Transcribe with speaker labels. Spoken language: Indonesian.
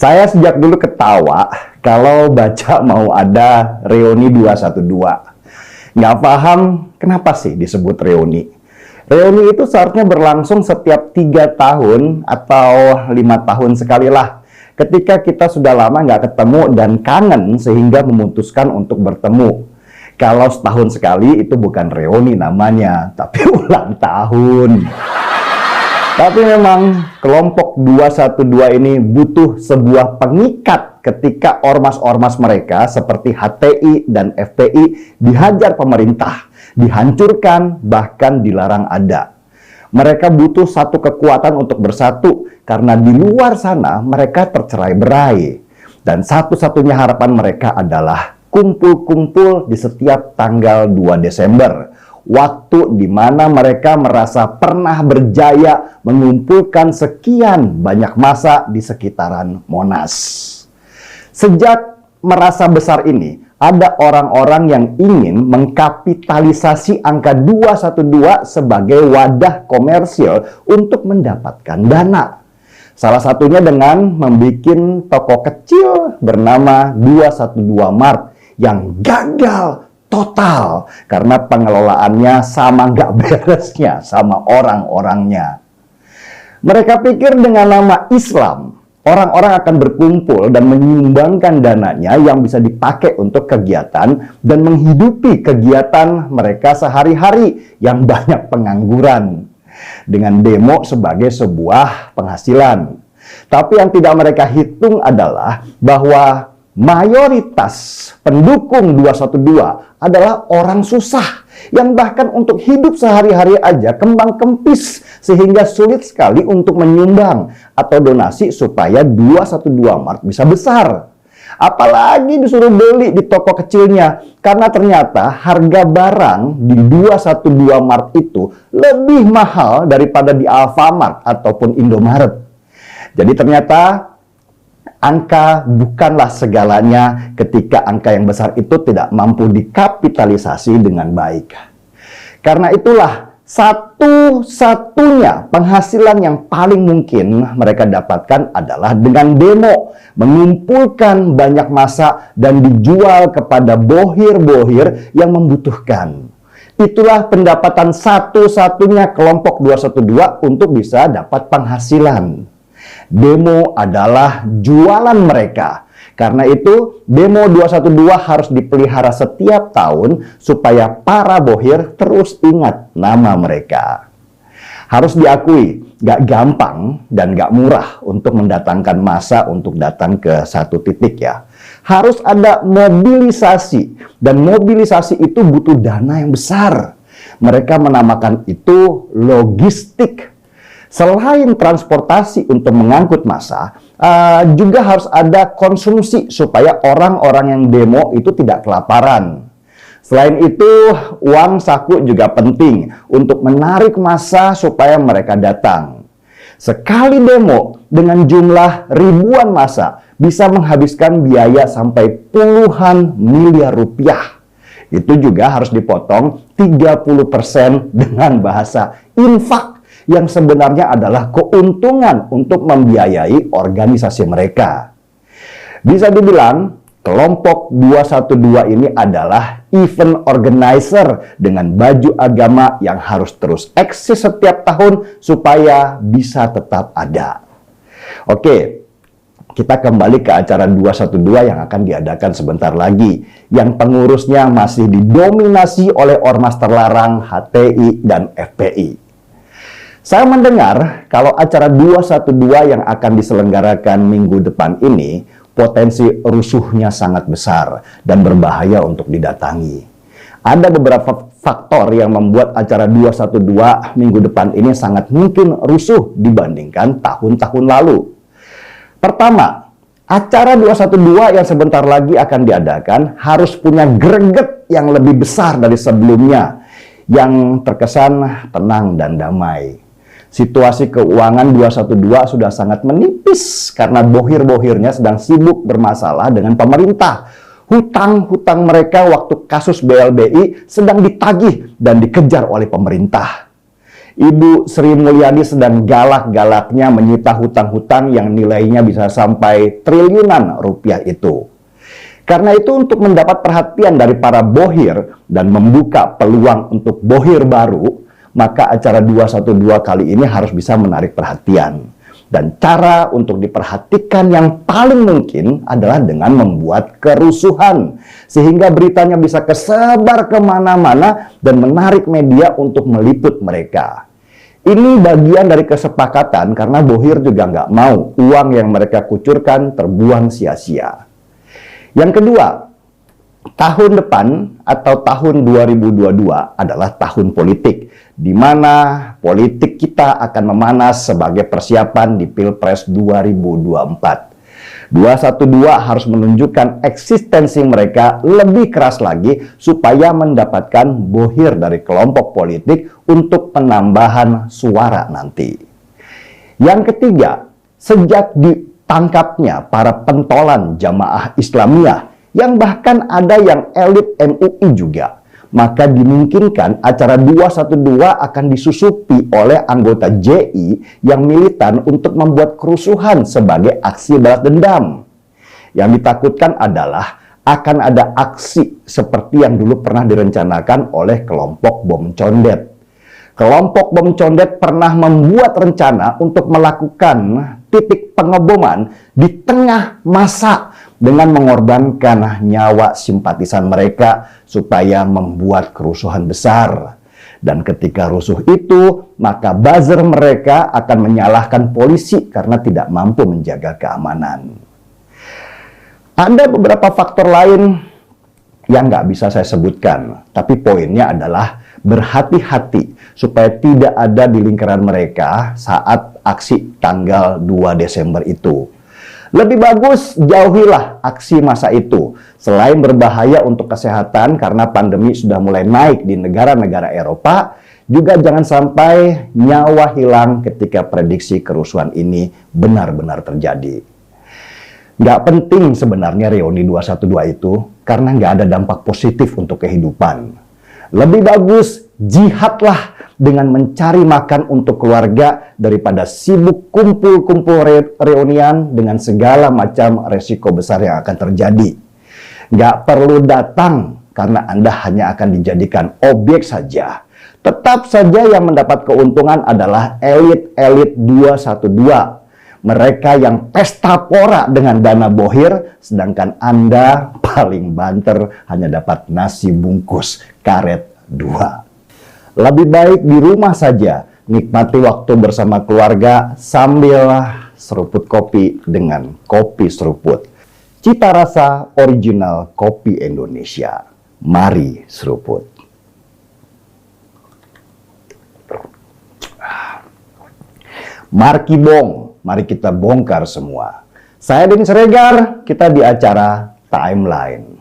Speaker 1: Saya sejak dulu ketawa kalau baca mau ada reuni 212. Nggak paham kenapa sih disebut reuni. Reuni itu seharusnya berlangsung setiap 3 tahun atau 5 tahun sekali lah. Ketika kita sudah lama nggak ketemu dan kangen sehingga memutuskan untuk bertemu. Kalau setahun sekali itu bukan reuni namanya, tapi ulang tahun. Tapi memang kelompok 212 ini butuh sebuah pengikat ketika ormas-ormas mereka seperti HTI dan FPI dihajar pemerintah, dihancurkan, bahkan dilarang ada. Mereka butuh satu kekuatan untuk bersatu karena di luar sana mereka tercerai-berai. Dan satu-satunya harapan mereka adalah kumpul-kumpul di setiap tanggal 2 Desember. Waktu di mana mereka merasa pernah berjaya mengumpulkan sekian banyak massa di sekitaran Monas. Sejak merasa besar ini, ada orang-orang yang ingin mengkapitalisasi angka 212 sebagai wadah komersil untuk mendapatkan dana. Salah satunya dengan membuat toko kecil bernama 212 Mart yang gagal total karena pengelolaannya sama nggak beresnya sama orang-orangnya. Mereka pikir dengan nama Islam, orang-orang akan berkumpul dan menyumbangkan dananya yang bisa dipakai untuk kegiatan dan menghidupi kegiatan mereka sehari-hari yang banyak pengangguran. Dengan demo sebagai sebuah penghasilan. Tapi yang tidak mereka hitung adalah bahwa mayoritas pendukung 212 adalah orang susah yang bahkan untuk hidup sehari-hari aja kembang kempis sehingga sulit sekali untuk menyumbang atau donasi supaya 212 Mart bisa besar. Apalagi disuruh beli di toko kecilnya karena ternyata harga barang di 212 Mart itu lebih mahal daripada di Alfamart ataupun Indomaret. Jadi ternyata angka bukanlah segalanya ketika angka yang besar itu tidak mampu dikapitalisasi dengan baik. Karena itulah satu-satunya penghasilan yang paling mungkin mereka dapatkan adalah dengan demo, mengumpulkan banyak massa dan dijual kepada bohir-bohir yang membutuhkan. Itulah pendapatan satu-satunya kelompok 212 untuk bisa dapat penghasilan. Demo adalah jualan mereka. Karena itu, demo 212 harus dipelihara setiap tahun supaya para bohir terus ingat nama mereka. Harus diakui, gak gampang dan gak murah untuk mendatangkan massa untuk datang ke satu titik ya. Harus ada mobilisasi, dan mobilisasi itu butuh dana yang besar. Mereka menamakan itu logistik. Selain transportasi untuk mengangkut massa, juga harus ada konsumsi supaya orang-orang yang demo itu tidak kelaparan. Selain itu, uang saku juga penting untuk menarik massa supaya mereka datang. Sekali demo dengan jumlah ribuan massa bisa menghabiskan biaya sampai puluhan miliar rupiah. Itu juga harus dipotong 30% dengan bahasa infak, yang sebenarnya adalah keuntungan untuk membiayai organisasi mereka. Bisa dibilang, kelompok 212 ini adalah event organizer dengan baju agama yang harus terus eksis setiap tahun supaya bisa tetap ada. Oke, kita kembali ke acara 212 yang akan diadakan sebentar lagi, yang pengurusnya masih didominasi oleh ormas terlarang HTI dan FPI. Saya mendengar kalau acara 212 yang akan diselenggarakan minggu depan ini, potensi rusuhnya sangat besar dan berbahaya untuk didatangi. Ada beberapa faktor yang membuat acara 212 minggu depan ini sangat mungkin rusuh dibandingkan tahun-tahun lalu. Pertama, acara 212 yang sebentar lagi akan diadakan harus punya greget yang lebih besar dari sebelumnya, yang terkesan tenang dan damai. Situasi keuangan 212 sudah sangat menipis karena bohir-bohirnya sedang sibuk bermasalah dengan pemerintah. Hutang-hutang mereka waktu kasus BLBI sedang ditagih dan dikejar oleh pemerintah. Ibu Sri Mulyani sedang galak-galaknya menyita hutang-hutang yang nilainya bisa sampai triliunan rupiah itu. Karena itu untuk mendapat perhatian dari para bohir dan membuka peluang untuk bohir baru, maka acara 212 kali ini harus bisa menarik perhatian. Dan cara untuk diperhatikan yang paling mungkin adalah dengan membuat kerusuhan. Sehingga beritanya bisa kesebar kemana-mana dan menarik media untuk meliput mereka. Ini bagian dari kesepakatan karena bohir juga nggak mau uang yang mereka kucurkan terbuang sia-sia. Yang kedua, tahun depan atau tahun 2022 adalah tahun politik, di mana politik kita akan memanas sebagai persiapan di Pilpres 2024. 212 harus menunjukkan eksistensi mereka lebih keras lagi supaya mendapatkan bohir dari kelompok politik untuk penambahan suara nanti. Yang ketiga, sejak ditangkapnya para pentolan jamaah Islamiyah yang bahkan ada yang elit MUI juga, maka dimungkinkan acara 212 akan disusupi oleh anggota JI yang militan untuk membuat kerusuhan sebagai aksi balas dendam. Yang ditakutkan adalah akan ada aksi seperti yang dulu pernah direncanakan oleh kelompok bom condet. Kelompok bom condet pernah membuat rencana untuk melakukan titik pengeboman di tengah masa dengan mengorbankan nyawa simpatisan mereka supaya membuat kerusuhan besar. Dan ketika rusuh itu, maka buzzer mereka akan menyalahkan polisi karena tidak mampu menjaga keamanan. Ada beberapa faktor lain yang nggak bisa saya sebutkan, tapi poinnya adalah berhati-hati supaya tidak ada di lingkaran mereka saat aksi tanggal 2 Desember itu. Lebih bagus jauhilah aksi masa itu. Selain berbahaya untuk kesehatan karena pandemi sudah mulai naik di negara-negara Eropa, juga jangan sampai nyawa hilang ketika prediksi kerusuhan ini benar-benar terjadi. Nggak penting sebenarnya reuni 212 itu karena nggak ada dampak positif untuk kehidupan. Lebih bagus jihadlah dengan mencari makan untuk keluarga daripada sibuk kumpul-kumpul reunian dengan segala macam resiko besar yang akan terjadi. Nggak perlu datang karena Anda hanya akan dijadikan objek saja. Tetap saja yang mendapat keuntungan adalah elit-elit 212. Mereka yang pesta pora dengan dana bohir, sedangkan Anda paling banter hanya dapat nasi bungkus karet 2. Lebih baik di rumah saja, nikmati waktu bersama keluarga sambil seruput kopi dengan kopi seruput. Cita rasa original kopi Indonesia. Mari seruput. Marki Bong, mari kita bongkar semua. Saya Denny Siregar, kita di acara Timeline.